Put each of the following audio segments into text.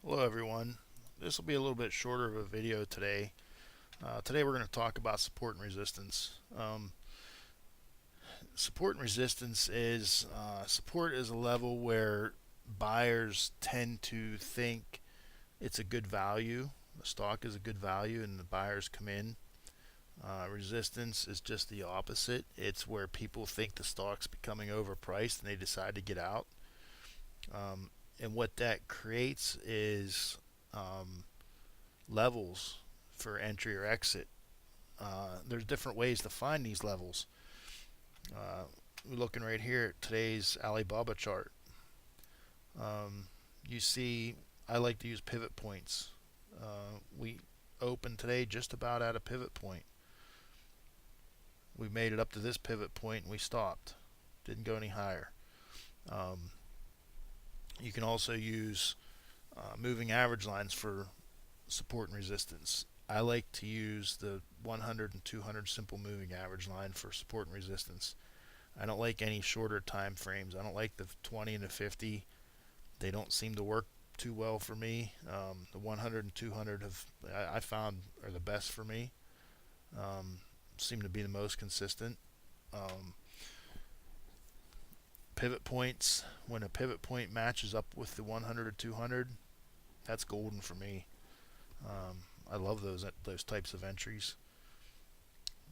Hello everyone. This will be a little bit shorter of a video today. Today we're going to talk about support and resistance. Support and resistance is support is a level where buyers tend to think it's a good value. The stock is a good value and the buyers come in. Resistance is just the opposite. It's where people think the stock's becoming overpriced and they decide to get out. And what that creates is levels for entry or exit. There's different ways to find these levels. We're looking right here at today's Alibaba chart. You see, I like to use pivot points. We opened today just about at a pivot point. We made it up to this pivot point and we stopped. Didn't go any higher. You can also use moving average lines for support and resistance. I like to use the 100 and 200 simple moving average line for support and resistance. I don't like any shorter time frames. I don't like the 20 and the 50. They don't seem to work too well for me. The 100 and 200 I found are the best for me. Seem to be the most consistent. Pivot points, when a pivot point matches up with the 100 or 200, that's golden for me. I love those types of entries.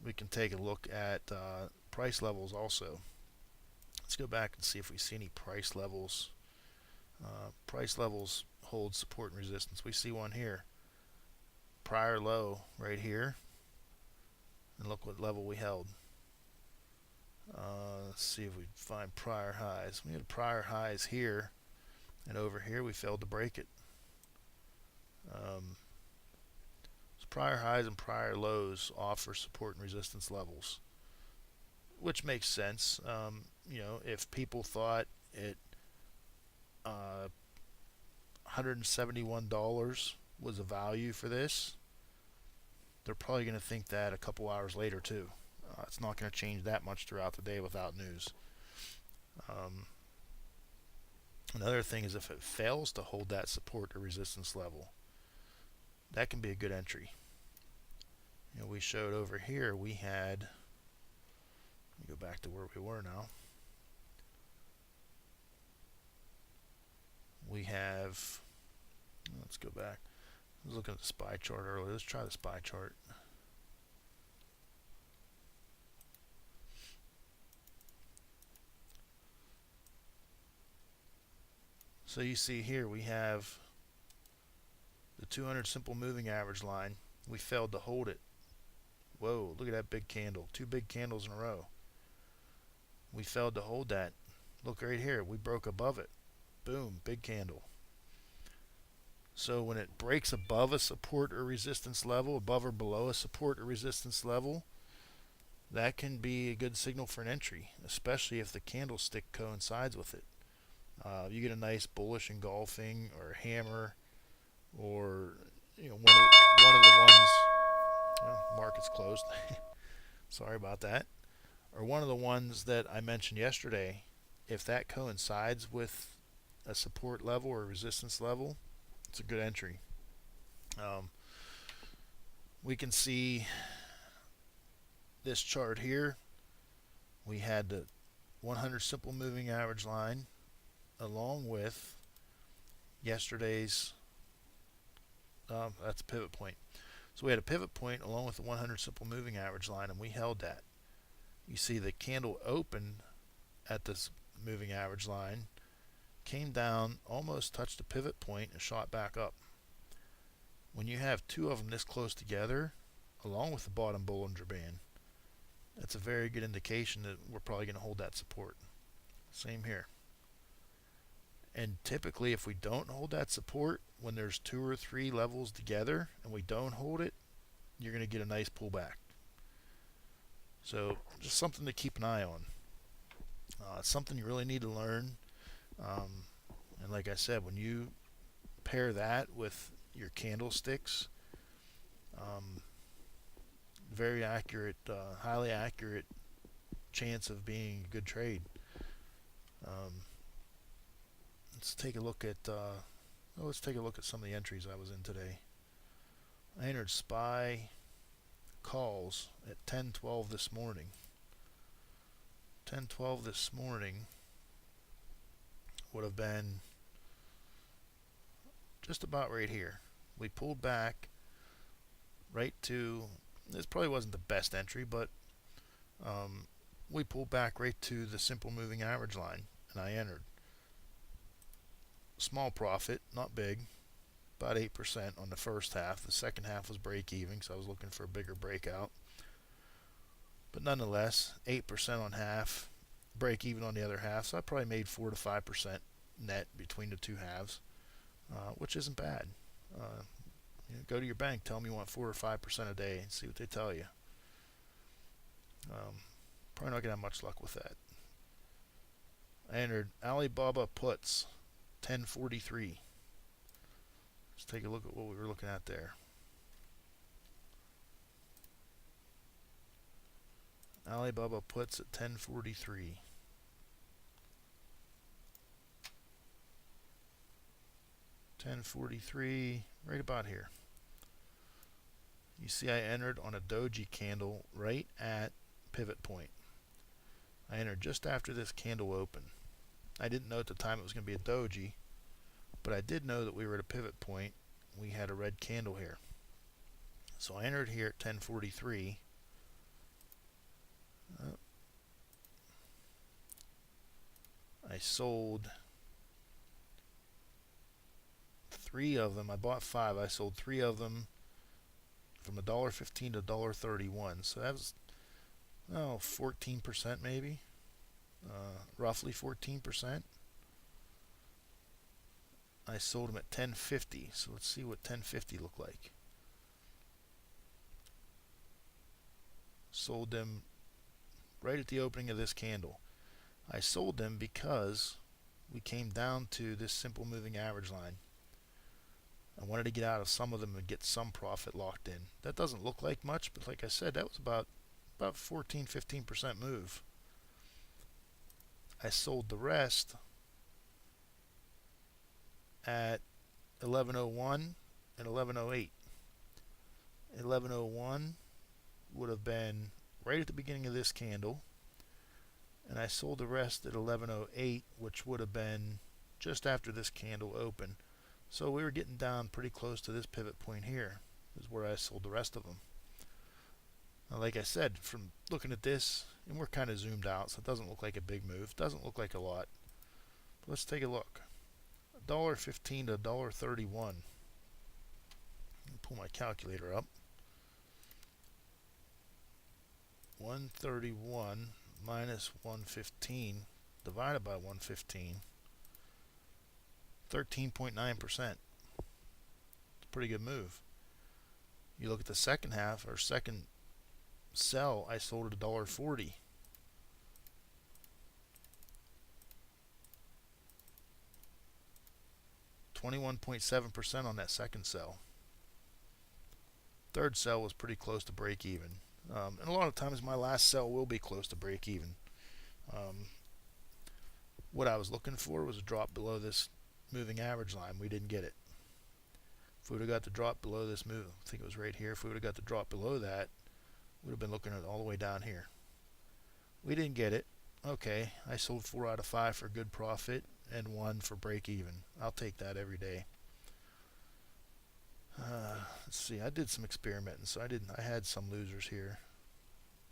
We can take a look at price levels also. Let's go back and see if we see any price levels. Price levels hold support and resistance. We see one here. Prior low right here. And look what level we held. Let's see if we find prior highs. We had prior highs here, and over here we failed to break it. So prior highs and prior lows offer support and resistance levels, which makes sense. If people thought it $171 was a value for this, they're probably going to think that a couple hours later too. It's not going to change that much throughout the day without news. Another thing is if it fails to hold that support or resistance level, that can be a good entry. We showed over here we had, let me go back to where we were now. We have, let's go back. I was looking at the SPY chart earlier. Let's try the SPY chart. So you see here we have the 200 simple moving average line. We failed to hold it. Whoa, look at that big candle. Two big candles in a row. We failed to hold that. Look right here. We broke above it. Boom, big candle. So when it breaks above a support or resistance level, above or below a support or resistance level, that can be a good signal for an entry, especially if the candlestick coincides with it. You get a nice bullish engulfing or hammer, or one of the ones. Well, market's closed. Sorry about that. Or one of the ones that I mentioned yesterday. If that coincides with a support level or resistance level, it's a good entry. We can see this chart here. We had the 100 simple moving average line along with yesterday's, that's a pivot point. So we had a pivot point along with the 100 simple moving average line, and we held that. You see the candle opened at this moving average line, came down, almost touched the pivot point, and shot back up. When you have two of them this close together, along with the bottom Bollinger Band, that's a very good indication that we're probably going to hold that support. Same here. And typically, if we don't hold that support, when there's two or three levels together and we don't hold it, you're going to get a nice pullback. So just something to keep an eye on. It's something you really need to learn. And like I said, when you pair that with your candlesticks, very accurate, highly accurate chance of being a good trade. Let's take a look at Well, let's take a look at some of the entries I was in today. I entered SPY calls at 10:12 this morning. 10:12 this morning would have been just about right here. We pulled back right to, this probably wasn't the best entry, but we pulled back right to the simple moving average line, and I entered. Small profit, not big, about 8% on the first half. The second half was break even, so I was looking for a bigger breakout. But nonetheless, 8% on half, break even on the other half, so I probably made 4 to 5% net between the two halves, which isn't bad. Go to your bank, tell them you want 4 or 5% a day, and see what they tell you. Probably not going to have much luck with that. I entered Alibaba puts 1043. Let's take a look at what we were looking at there. Alibaba puts at 1043. Right about here. You see I entered on a doji candle right at pivot point. I entered just after this candle opened. I didn't know at the time it was going to be a doji, but I did know that we were at a pivot point. We had a red candle here. So I entered here at 1043. I sold 3 of them. I bought 5. I sold 3 of them from $1.15 to $1.31. So that was 14% maybe, roughly 14%. I sold them at 1050. So let's see what 1050 looked like. Sold them right at the opening of this candle. I sold them because we came down to this simple moving average line. I wanted to get out of some of them and get some profit locked in. That doesn't look like much, but like I said, that was about 14-15% move. I sold the rest at 1101 and 1108. 1101 would have been right at the beginning of this candle, and I sold the rest at 1108, which would have been just after this candle opened. So we were getting down pretty close to this pivot point here, is where I sold the rest of them. Now, like I said, from looking at this, and we're kind of zoomed out, so it doesn't look like a big move. Doesn't look like a lot. But let's take a look. $1.15 to $1.31. Pull my calculator up. 131 minus 115 divided by 115. 13.9%. It's a pretty good move. You look at the second half, or second sell, I sold at $1.40. 21.7% on that second sell. Third sell was pretty close to break even. And a lot of times my last sell will be close to break even. What I was looking for was a drop below this moving average line. We didn't get it. If we would have got the drop below this move, I think it was right here, if we would have got the drop below that, we would have been looking at it all the way down here. We didn't get it. Okay, I sold 4 out of 5 for good profit and 1 for break even. I'll take that every day. Let's see, I did some experimenting, so I had some losers here.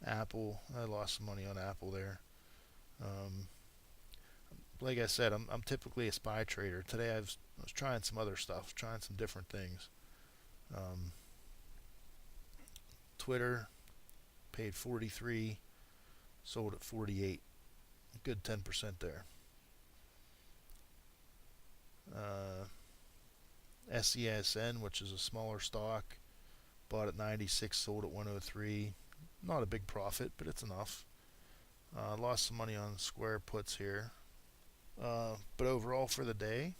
Apple, I lost some money on Apple there. Like I said, I'm typically a SPY trader. Today I was trying some other stuff, trying some different things. Twitter, paid 43, sold at 48. A good 10% there. SESN, which is a smaller stock, bought at 96, sold at 103. Not a big profit, but it's enough. Lost some money on Square puts here. But overall for the day,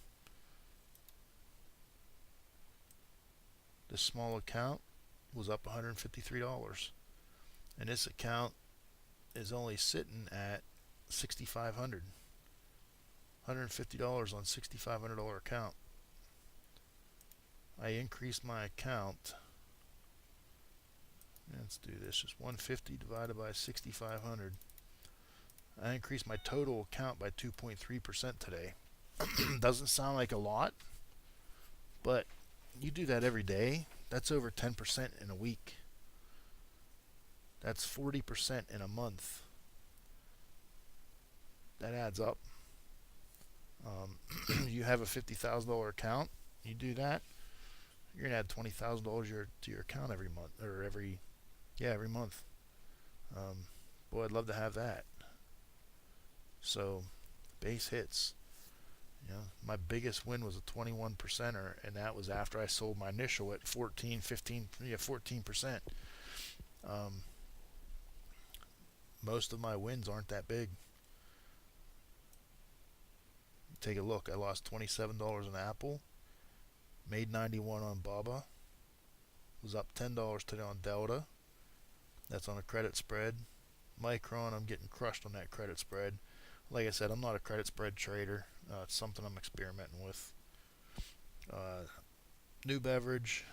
this small account was up $153. And this account is only sitting at $6,500. $150 on $6,500 account. I increased my account. Let's do this. Just 150 divided by 6,500. I increased my total account by 2.3% today. Doesn't sound like a lot, but you do that every day. That's over 10% in a week. That's 40% in a month. That adds up. You have a $50,000 account. You do that, you're gonna add $20,000 to your account every month, or every month. Boy, I'd love to have that. So, base hits. You know, my biggest win was a 21 percenter, and that was after I sold my initial at 14, 15, 14%. Um, most of my wins aren't that big. Take a look. I lost $27 on Apple, made 91 on Baba, was up $10 today on Delta. That's on a credit spread. Micron, I'm getting crushed on that credit spread. Like I said, I'm not a credit spread trader. It's something I'm experimenting with. New beverage,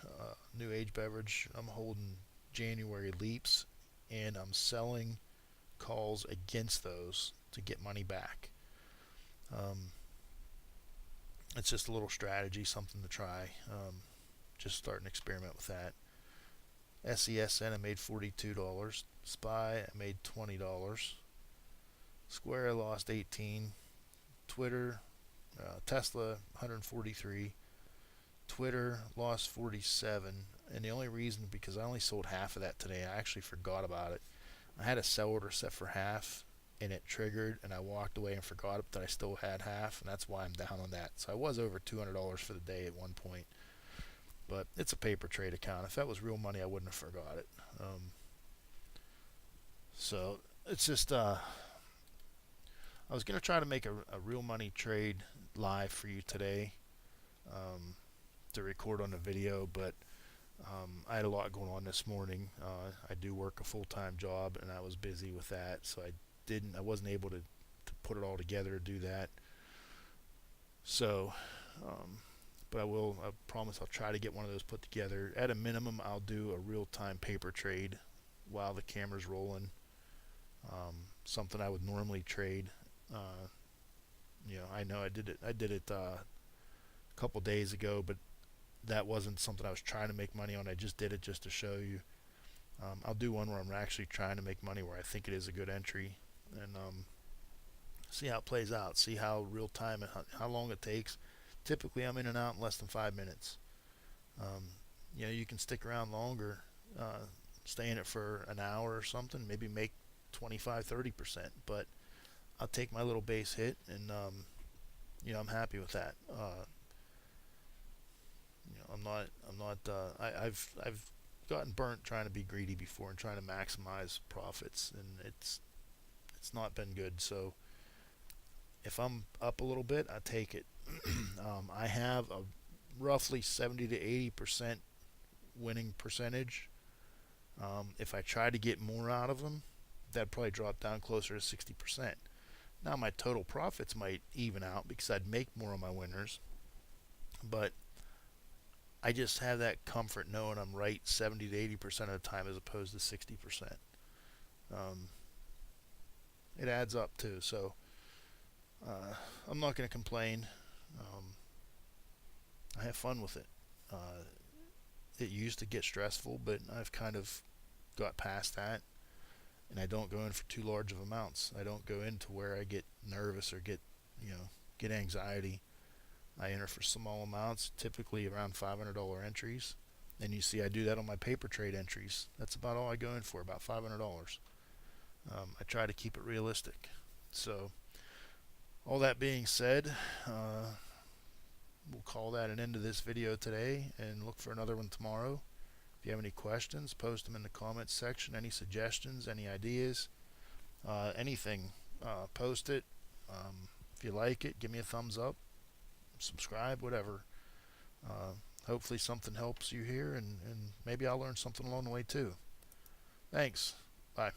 new age beverage. I'm holding January leaps, and I'm selling calls against those to get money back. It's just a little strategy, something to try. Just start an experiment with that. SESN, I made $42. SPY, I made $20. Square, I lost 18. Twitter, Tesla, 143. Twitter, lost 47. And the only reason, because I only sold half of that today, I actually forgot about it. I had a sell order set for half, and it triggered, and I walked away and forgot that I still had half, and that's why I'm down on that. So I was over $200 for the day at one point. But it's a paper trade account. If that was real money, I wouldn't have forgot it. So it's just, I was going to try to make a real money trade live for you today, to record on the video, but I had a lot going on this morning. I do work a full-time job, and I was busy with that, so I wasn't able to put it all together to do that. So, but I promise I'll try to get one of those put together. At a minimum, I'll do a real-time paper trade while the camera's rolling. Something I would normally trade. I know I did it a couple days ago, but that wasn't something I was trying to make money on. I just did it just to show you. I'll do one where I'm actually trying to make money, where I think it is a good entry, and see how it plays out. See how real time and how long it takes. Typically, I'm in and out in less than 5 minutes. You can stick around longer, stay in it for an hour or something, maybe make 25-30%, but I'll take my little base hit, and I'm happy with that. I've gotten burnt trying to be greedy before and trying to maximize profits, and it's not been good. So if I'm up a little bit, I take it. I have a roughly 70 to 80% winning percentage. If I try to get more out of them, that'd probably drop down closer to 60%. Now my total profits might even out because I'd make more on my winners, but I just have that comfort knowing I'm right 70 to 80% of the time as opposed to 60%. It adds up too, so I'm not going to complain. I have fun with it. It used to get stressful, but I've kind of got past that, and I don't go in for too large of amounts. I don't go into where I get nervous or get anxiety. I enter for small amounts, typically around $500 entries. And you see I do that on my paper trade entries. That's about all I go in for, about $500. I try to keep it realistic. So, all that being said, we'll call that an end to this video today and look for another one tomorrow. If you have any questions, post them in the comments section. Any suggestions, any ideas, anything, post it. If you like it, give me a thumbs up. Subscribe, whatever. Hopefully something helps you here, and maybe I'll learn something along the way too. Thanks. Bye.